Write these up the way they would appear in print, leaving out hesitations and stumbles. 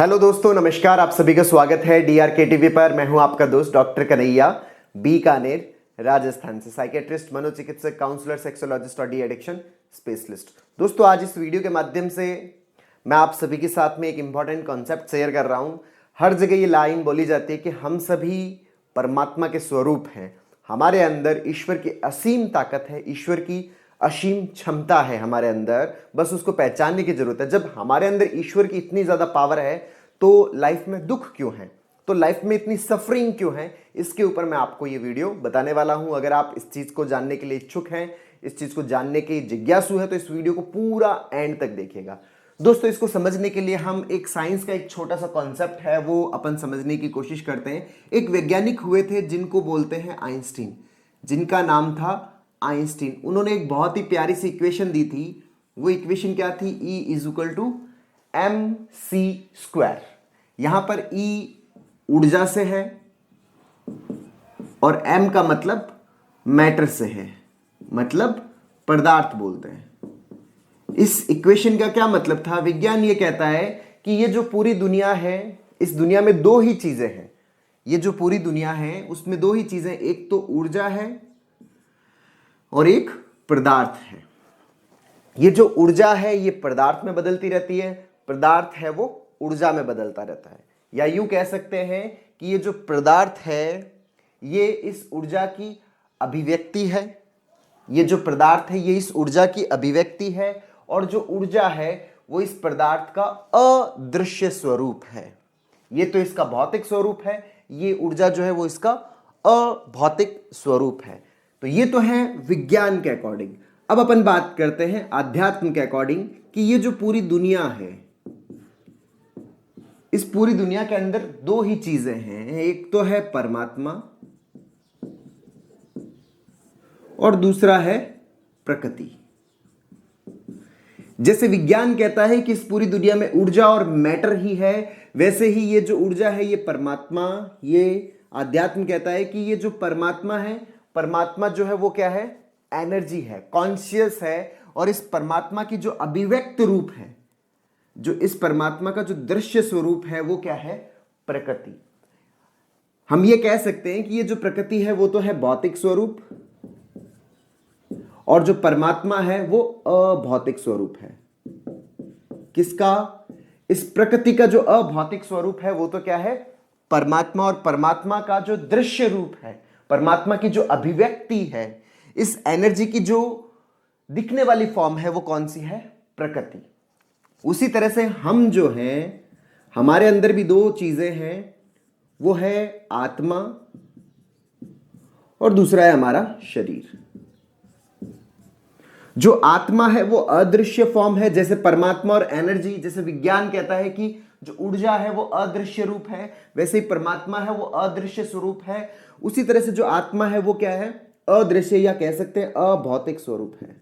Hello दोस्तों, नमस्कार। आप सभी का स्वागत है DRK टीवी पर। मैं हूं आपका दोस्त डॉक्टर कन्हैया, बीकानेर, राजस्थान से, साइकेट्रिस्ट, मनोचिकित्सक, काउंसलर, सेक्सोलॉजिस्ट और डी एडिक्शन स्पेशलिस्ट। दोस्तों, आज इस वीडियो के माध्यम से मैं आप सभी के साथ में एक इंपॉर्टेंट कॉन्सेप्ट शेयर कर रहा हूं। हर जगह ये लाइन बोली जाती है कि हम सभी परमात्मा के स्वरूप हैं। हमारे अंदर ईश्वर की असीम ताकत है, ईश्वर की असीम क्षमता है हमारे अंदर, बस उसको पहचानने की जरूरत है। जब हमारे अंदर ईश्वर की इतनी ज्यादा पावर है तो लाइफ में दुख क्यों है, तो लाइफ में इतनी सफरिंग क्यों है, इसके ऊपर मैं आपको ये वीडियो बताने वाला हूं। अगर आप इस चीज को जानने के लिए इच्छुक हैं, इस चीज को जानने की जिज्ञासु है, तो इस वीडियो को पूरा एंड तक देखिएगा। दोस्तों, इसको समझने के लिए हम एक साइंस का एक छोटा सा कॉन्सेप्ट है वो अपन समझने की कोशिश करते हैं। एक वैज्ञानिक हुए थे जिनको बोलते हैं आइंस्टीन, जिनका नाम था आइंस्टीन। उन्होंने एक बहुत ही प्यारी सी इक्वेशन दी थी। वो इक्वेशन क्या थी? E = mc²। यहां पर E ऊर्जा से है और m का मतलब मैटर से है, मतलब पदार्थ बोलते हैं। इस इक्वेशन का क्या मतलब था? विज्ञान ये कहता है कि ये जो पूरी दुनिया है, इस दुनिया में दो ही चीजें हैं। ये जो पूरी दुनिया है उसमें दो ही चीजें, एक तो ऊर्जा है और एक पदार्थ है। ये जो ऊर्जा है ये पदार्थ में बदलती रहती है, पदार्थ है वो ऊर्जा में बदलता रहता है। या यूं कह सकते हैं कि ये जो पदार्थ है ये इस ऊर्जा की अभिव्यक्ति है। ये जो पदार्थ है ये इस ऊर्जा की अभिव्यक्ति है, और जो ऊर्जा है वो इस पदार्थ का अदृश्य स्वरूप है। ये तो इसका भौतिक स्वरूप है, ये ऊर्जा जो है वो इसका अभौतिक स्वरूप है। तो ये तो है विज्ञान के अकॉर्डिंग। अब अपन बात करते हैं आध्यात्म के अकॉर्डिंग कि ये जो पूरी दुनिया है, इस पूरी दुनिया के अंदर दो ही चीजें हैं। एक तो है परमात्मा और दूसरा है प्रकृति। जैसे विज्ञान कहता है कि इस पूरी दुनिया में ऊर्जा और मैटर ही है, वैसे ही ये जो ऊर्जा है ये परमात्मा, ये आध्यात्म कहता है कि ये जो परमात्मा है, परमात्मा जो है वो क्या है? एनर्जी है, कॉन्शियस है। और इस परमात्मा की जो अभिव्यक्त रूप है, जो इस परमात्मा का जो दृश्य स्वरूप है वो क्या है? प्रकृति। हम ये कह सकते हैं कि ये जो प्रकृति है वो तो है भौतिक स्वरूप, और जो परमात्मा है वो अभौतिक स्वरूप है। किसका? इस प्रकृति का जो अभौतिक स्वरूप है वो तो क्या है? परमात्मा। और परमात्मा का जो दृश्य रूप है, परमात्मा की जो अभिव्यक्ति है, इस एनर्जी की जो दिखने वाली फॉर्म है वो कौन सी है? प्रकृति। उसी तरह से हम जो हैं, हमारे अंदर भी दो चीजें हैं, वो है आत्मा और दूसरा है हमारा शरीर। जो आत्मा है वो अदृश्य फॉर्म है, जैसे परमात्मा और एनर्जी, जैसे विज्ञान कहता है कि जो ऊर्जा है वो अदृश्य रूप है, वैसे ही परमात्मा है वो अदृश्य स्वरूप है। उसी तरह से जो आत्मा है वो क्या है? अदृश्य, या कह सकते हैं अभौतिक स्वरूप है।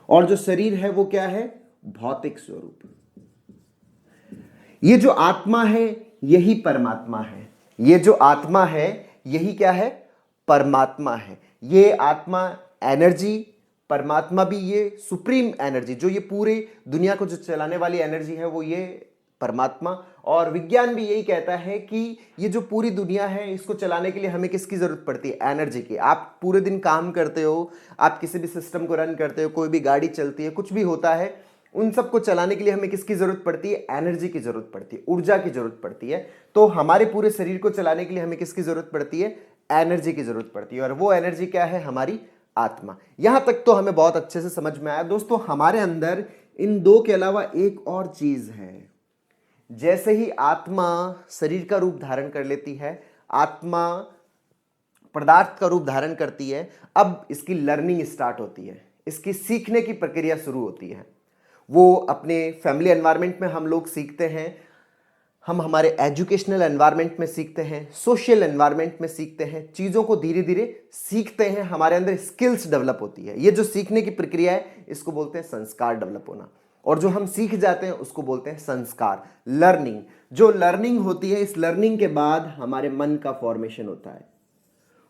और जो शरीर है वो क्या है? भौतिक स्वरूप। ये जो आत्मा है यही परमात्मा है। ये जो आत्मा है यही क्या है? परमात्मा है। ये आत्मा एनर्जी, परमात्मा भी ये सुप्रीम एनर्जी, जो ये पूरी दुनिया को जो चलाने वाली एनर्जी है वो ये परमात्मा। और विज्ञान भी यही कहता है कि ये जो पूरी दुनिया है इसको चलाने के लिए हमें किसकी जरूरत पड़ती है? एनर्जी की। आप पूरे दिन काम करते हो, आप किसी भी सिस्टम को रन करते हो, कोई भी गाड़ी चलती है, कुछ भी होता है, उन सबको चलाने के लिए हमें किसकी जरूरत पड़ती है? एनर्जी की जरूरत पड़ती है, ऊर्जा की जरूरत पड़ती है। तो हमारे पूरे शरीर को चलाने के लिए हमें किसकी जरूरत पड़ती है? एनर्जी की जरूरत पड़ती है। और वो एनर्जी क्या है? हमारी आत्मा। यहां तक तो हमें बहुत अच्छे से समझ में आया। दोस्तों, हमारे अंदर इन दो के अलावा एक और चीज है। जैसे ही आत्मा शरीर का रूप धारण कर लेती है, आत्मा पदार्थ का रूप धारण करती है, अब इसकी लर्निंग स्टार्ट होती है, इसकी सीखने की प्रक्रिया शुरू होती है। वो अपने फैमिली एनवायरनमेंट में हम लोग सीखते हैं, हम हमारे एजुकेशनल एनवायरनमेंट में सीखते हैं, सोशल एनवायरनमेंट में सीखते हैं, चीज़ों को धीरे धीरे सीखते हैं, हमारे अंदर स्किल्स डेवलप होती है। ये जो सीखने की प्रक्रिया है इसको बोलते हैं संस्कार डेवलप होना। और जो हम सीख जाते हैं उसको बोलते हैं संस्कार, लर्निंग। जो लर्निंग होती है, इस लर्निंग के बाद हमारे मन का फॉर्मेशन होता है।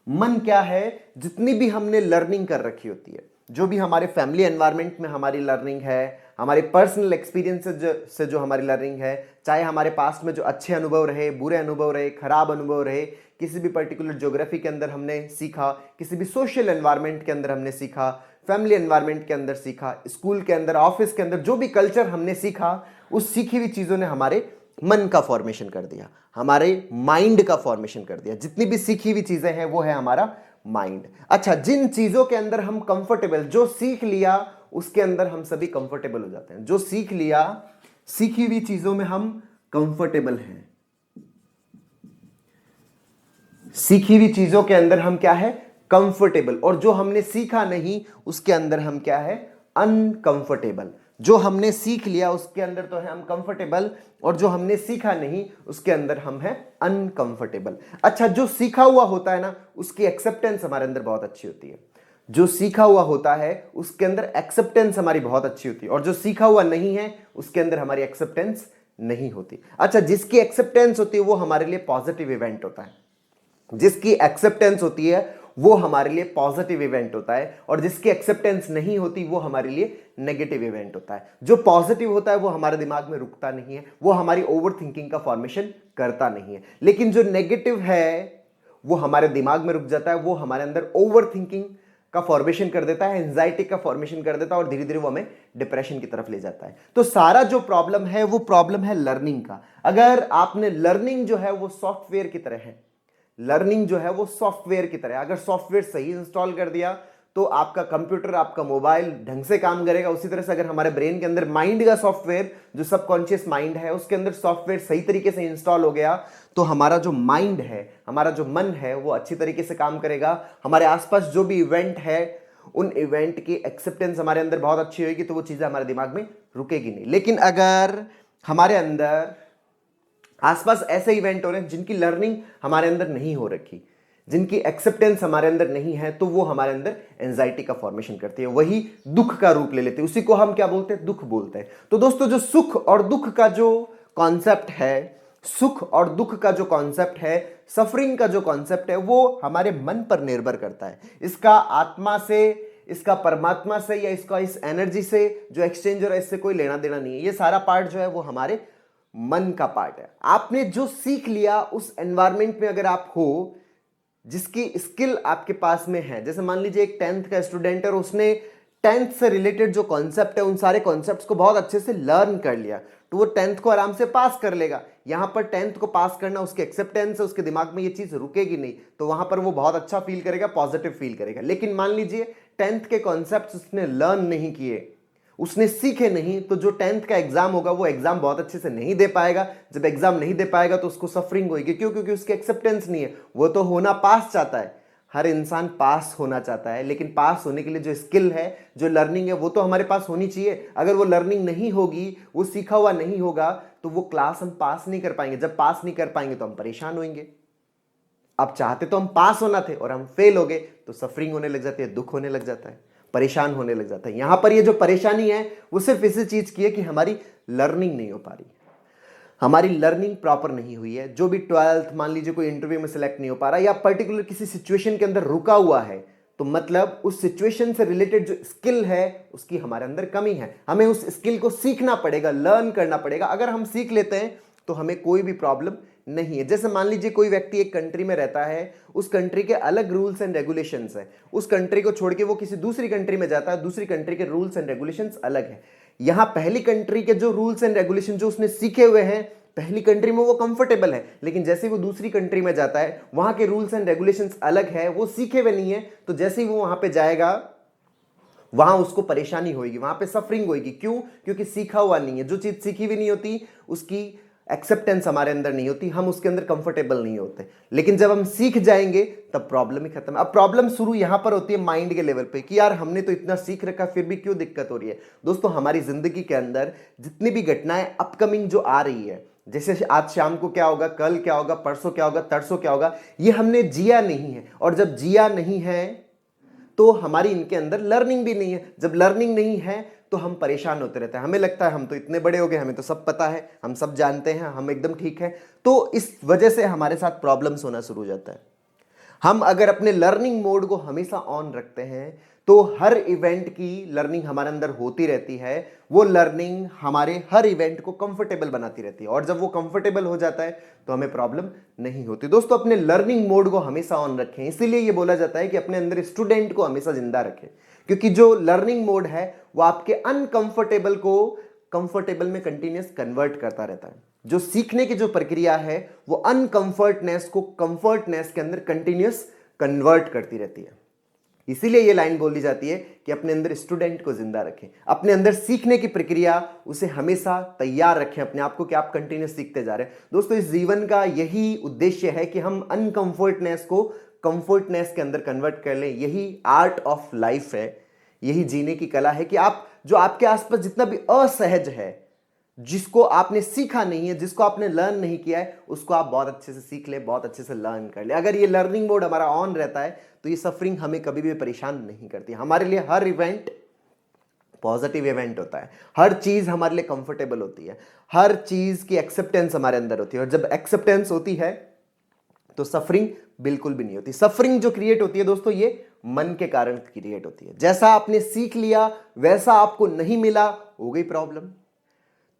मन क्या है? जितनी भी हमने लर्निंग कर रखी होती है, जो भी हमारे फैमिली एनवायरनमेंट में हमारी लर्निंग है, हमारे पर्सनल एक्सपीरियंस से जो हमारी लर्निंग है, चाहे हमारे पास्ट में जो अच्छे अनुभव रहे, बुरे अनुभव रहे, खराब अनुभव रहे, किसी भी पर्टिकुलर ज्योग्राफी के अंदर हमने सीखा, किसी भी सोशल एनवायरनमेंट के अंदर हमने सीखा, फैमिली एनवायरनमेंट के अंदर सीखा, स्कूल के अंदर, ऑफिस के अंदर, जो भी कल्चर हमने सीखा, उस सीखी हुई चीज़ों ने हमारे मन का फॉर्मेशन कर दिया, हमारे माइंड का फॉर्मेशन कर दिया। जितनी भी सीखी हुई चीज़ें हैं वो है हमारा माइंड। अच्छा, जिन चीज़ों के अंदर हम कंफर्टेबल, जो सीख लिया उसके अंदर हम सभी कंफर्टेबल हो जाते हैं। जो सीख लिया, सीखी हुई चीज़ों में हम कंफर्टेबल हैं। सीखी हुई चीज़ों के अंदर हम क्या है? कंफर्टेबल। और जो हमने सीखा नहीं उसके अंदर हम क्या है? अनकंफर्टेबल। जो हमने सीख लिया उसके अंदर तो है हम कंफर्टेबल, और जो हमने सीखा नहीं उसके अंदर हम हैं अनकंफर्टेबल। अच्छा, जो सीखा हुआ होता है ना, उसकी एक्सेप्टेंस हमारे अंदर बहुत अच्छी होती है। जो सीखा हुआ होता है उसके अंदर एक्सेप्टेंस हमारी बहुत अच्छी होती है, और जो सीखा हुआ नहीं है उसके अंदर हमारी एक्सेप्टेंस नहीं होती। अच्छा, जिसकी एक्सेप्टेंस होती है वो हमारे लिए पॉजिटिव इवेंट होता है। जिसकी एक्सेप्टेंस होती है वो हमारे लिए पॉजिटिव इवेंट होता है, और जिसकी एक्सेप्टेंस नहीं होती वो हमारे लिए नेगेटिव इवेंट होता है। जो पॉजिटिव होता है वो हमारे दिमाग में रुकता नहीं है, वो हमारी ओवर थिंकिंग का फॉर्मेशन करता नहीं है। लेकिन जो नेगेटिव है वो हमारे दिमाग में रुक जाता है, वो हमारे अंदर ओवर थिंकिंग का फॉर्मेशन कर देता है, एंजाइटी का फॉर्मेशन कर देता है, और धीरे धीरे वो हमें डिप्रेशन की तरफ ले जाता है। तो सारा जो प्रॉब्लम है वो प्रॉब्लम है लर्निंग का। अगर आपने लर्निंग जो है वो सॉफ्टवेयर की तरह है, लर्निंग जो है वो सॉफ्टवेयर की तरह, अगर सॉफ्टवेयर सही इंस्टॉल कर दिया तो आपका कंप्यूटर, आपका मोबाइल ढंग से काम करेगा। उसी तरह से अगर हमारे ब्रेन के अंदर माइंड का सॉफ्टवेयर, जो सबकॉन्शियस माइंड है, उसके अंदर सॉफ्टवेयर सही तरीके से इंस्टॉल हो गया तो हमारा जो माइंड है, हमारा जो मन है, वो अच्छी तरीके से काम करेगा। हमारे आसपास जो भी इवेंट है उन इवेंट की एक्सेप्टेंस हमारे अंदर बहुत अच्छी होगी, तो वो चीजें हमारे दिमाग में रुकेगी नहीं। लेकिन अगर हमारे अंदर आसपास ऐसे इवेंट हो रहे हैं जिनकी लर्निंग हमारे अंदर नहीं हो रखी, जिनकी एक्सेप्टेंस हमारे अंदर नहीं है, तो वो हमारे अंदर एंजाइटी का फॉर्मेशन करती है, वही दुख का रूप ले लेते हैं। उसी को हम क्या बोलते हैं? दुख बोलते हैं। तो दोस्तों, जो सुख और दुख का जो कॉन्सेप्ट है, सुख और दुख का जो कॉन्सेप्ट है, सफरिंग का जो कॉन्सेप्ट है, वो हमारे मन पर निर्भर करता है। इसका आत्मा से, इसका परमात्मा से, या इसका इस एनर्जी से जो एक्सचेंज हो रहा है, इससे कोई लेना देना नहीं है। ये सारा पार्ट जो है वो हमारे मन का पार्ट है। आपने जो सीख लिया उस एनवायरनमेंट में अगर आप हो, जिसकी स्किल आपके पास में है, जैसे मान लीजिए एक 10th का स्टूडेंट है और उसने 10th से रिलेटेड जो कॉन्सेप्ट है उन सारे कॉन्सेप्ट्स को बहुत अच्छे से लर्न कर लिया, तो वो 10th को आराम से पास कर लेगा। यहां पर 10th को पास करना, उसके एक्सेप्टेंस है, उसके दिमाग में ये चीज रुकेगी नहीं, तो वहां पर वो बहुत अच्छा फील करेगा, पॉजिटिव फील करेगा। लेकिन मान लीजिए 10th के कॉन्सेप्ट्स उसने लर्न नहीं किए, उसने सीखे नहीं, तो जो 10th का एग्जाम होगा वो एग्जाम बहुत अच्छे से नहीं दे पाएगा। जब एग्जाम नहीं दे पाएगा तो उसको सफरिंग होगी। क्यों? क्योंकि उसकी एक्सेप्टेंस नहीं है। वो तो होना पास चाहता है, हर इंसान पास होना चाहता है, लेकिन पास होने के लिए जो स्किल है, जो लर्निंग है, वो तो हमारे पास होनी चाहिए। अगर वो लर्निंग नहीं होगी, वो सीखा हुआ नहीं होगा, तो वो क्लास हम पास नहीं कर पाएंगे। जब पास नहीं कर पाएंगे तो हम परेशान होंगे। अब चाहते तो हम पास होना थे और हम फेल हो गए, तो सफरिंग होने लग जाती है, दुख होने लग जाता है, परेशान होने लग जाता है। यहां पर ये जो परेशानी है वो सिर्फ इसी चीज की है कि हमारी लर्निंग नहीं हो पा रही, हमारी लर्निंग प्रॉपर नहीं हुई है। जो भी 12th मान लीजिए कोई इंटरव्यू में सिलेक्ट नहीं हो पा रहा, या पर्टिकुलर किसी सिचुएशन के अंदर रुका हुआ है, तो मतलब उस सिचुएशन से रिलेटेड जो स्किल है उसकी हमारे अंदर कमी है। हमें उस स्किल को सीखना पड़ेगा, लर्न करना पड़ेगा। अगर हम सीख लेते हैं तो हमें कोई भी प्रॉब्लम नहीं है। जैसे मान लीजिए कोई व्यक्ति एक कंट्री में रहता है, उस कंट्री के अलग रूल्स एंड रेगुलेशंस है, उस कंट्री को छोड़ के वो किसी दूसरी कंट्री में जाता है, दूसरी कंट्री के रूल्स एंड रेगुलेशंस अलग है। यहां पहली कंट्री के जो रूल्स एंड रेगुलेशन जो उसने सीखे हुए हैं, पहली कंट्री में वो कंफर्टेबल है, लेकिन जैसे वो दूसरी कंट्री में जाता है वहां के रूल्स एंड रेगुलेशंस अलग है, वो सीखे हुए नहीं है, तो जैसे ही वो वहां पे जाएगा वहां उसको परेशानी होगी, वहां पे सफरिंग होगी। क्यों? क्योंकि सीखा हुआ नहीं है। जो चीज सीखी हुई नहीं होती उसकी एक्सेप्टेंस हमारे अंदर नहीं होती, हम उसके अंदर कंफर्टेबल नहीं होते। लेकिन जब हम सीख जाएंगे तब प्रॉब्लम ही खत्म है। अब प्रॉब्लम शुरू यहां पर होती है माइंड के लेवल पे कि यार हमने तो इतना सीख रखा फिर भी क्यों दिक्कत हो रही है। दोस्तों, हमारी जिंदगी के अंदर जितनी भी घटनाएं अपकमिंग जो आ रही है, जैसे आज शाम को क्या होगा, कल क्या होगा, परसों क्या होगा, तरसों क्या होगा, ये हमने जिया नहीं है। और जब जिया नहीं है तो हमारी इनके अंदर लर्निंग भी नहीं है। जब लर्निंग नहीं है तो हम परेशान होते रहते हैं। हमें लगता है हम तो इतने बड़े हो गए, हमें तो सब पता है, हम सब जानते हैं, हम एकदम ठीक है। तो इस वजह से हमारे साथ प्रॉब्लम्स होना शुरू हो जाता है। हम अगर अपने लर्निंग मोड को हमेशा ऑन रखते हैं तो हर इवेंट की लर्निंग हमारे अंदर होती रहती है। वो लर्निंग हमारे हर इवेंट को कंफर्टेबल बनाती रहती है, और जब वो कंफर्टेबल हो जाता है तो हमें प्रॉब्लम नहीं होती। दोस्तों, अपने लर्निंग मोड को हमेशा ऑन रखें। इसीलिए ये बोला जाता है कि अपने अंदर स्टूडेंट को हमेशा जिंदा रखें, क्योंकि जो लर्निंग मोड है वो आपके अनकंफर्टेबल को कंफर्टेबल में कंटिन्यूस कन्वर्ट करता रहता है। जो सीखने की जो प्रक्रिया है वो अनकंफर्टनेस को कंफर्टनेस के अंदर कंटिन्यूस कन्वर्ट करती रहती है। इसीलिए ये लाइन बोली जाती है कि अपने अंदर स्टूडेंट को जिंदा रखें, अपने अंदर सीखने की प्रक्रिया उसे हमेशा तैयार रखें अपने आप को कि आप कंटिन्यूस सीखते जा रहे हैं। दोस्तों, इस जीवन का यही उद्देश्य है कि हम अनकंफर्टनेस को कंफर्टनेस के अंदर कन्वर्ट कर लें। यही आर्ट ऑफ लाइफ है, यही जीने की कला है कि आप जो आपके आसपास जितना भी असहज है, जिसको आपने सीखा नहीं है, जिसको आपने लर्न नहीं किया है, उसको आप बहुत अच्छे से सीख ले, बहुत अच्छे से लर्न कर ले। अगर ये लर्निंग मोड हमारा ऑन रहता है तो ये सफरिंग हमें कभी भी परेशान नहीं करती। हमारे लिए हर इवेंट पॉजिटिव इवेंट होता है, हर चीज हमारे लिए कंफर्टेबल होती है, हर चीज की एक्सेप्टेंस हमारे अंदर होती है, और जब एक्सेप्टेंस होती है तो सफरिंग बिल्कुल भी नहीं होती। सफरिंग जो क्रिएट होती है दोस्तों, ये मन के कारण क्रिएट होती है। जैसा आपने सीख लिया वैसा आपको नहीं मिला, हो गई प्रॉब्लम।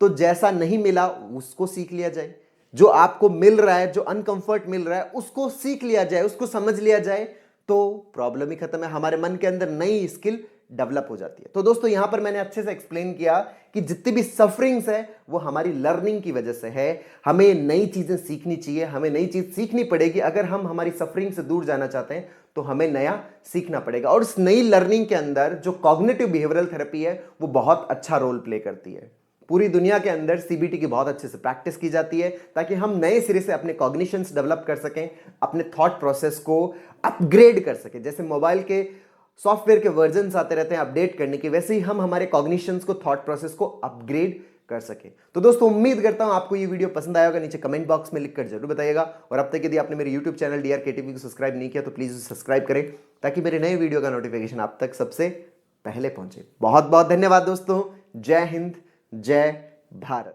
तो जैसा नहीं मिला उसको सीख लिया जाए, जो आपको मिल रहा है, जो अनकंफर्ट मिल रहा है उसको सीख लिया जाए, उसको समझ लिया जाए, तो प्रॉब्लम ही खत्म है। हमारे मन के अंदर नई स्किल डेवलप हो जाती है। तो दोस्तों, यहां पर मैंने अच्छे से एक्सप्लेन किया कि जितनी भी सफरिंग्स है वो हमारी लर्निंग की वजह से है। हमें नई चीजें सीखनी चाहिए, हमें नई चीज सीखनी पड़ेगी। अगर हम हमारी सफरिंग से दूर जाना चाहते हैं तो हमें नया सीखना पड़ेगा, और उस नई लर्निंग के अंदर जो कॉग्निटिव बिहेवियरल थेरेपी है वो बहुत अच्छा रोल प्ले करती है। पूरी दुनिया के अंदर सीबीटी की बहुत अच्छे से प्रैक्टिस की जाती है ताकि हम नए सिरे से अपने कॉग्निशंस डेवलप कर सकें, अपने थॉट प्रोसेस को अपग्रेड कर सकें। जैसे मोबाइल के सॉफ्टवेयर के वर्जन्स आते रहते हैं अपडेट करने के, वैसे ही हम हमारे कॉग्निशंस को, थॉट प्रोसेस को अपग्रेड कर सके। तो दोस्तों, उम्मीद करता हूं आपको ये वीडियो पसंद आया होगा। नीचे कमेंट बॉक्स में लिखकर जरूर बताइएगा, और अब तक यदि आपने मेरे यूट्यूब चैनल DRK TV को सब्सक्राइब नहीं किया तो प्लीज सब्सक्राइब करें ताकि मेरे नए वीडियो का नोटिफिकेशन आप तक सबसे पहले पहुंचे। बहुत बहुत धन्यवाद दोस्तों। जय हिंद, जय भारत।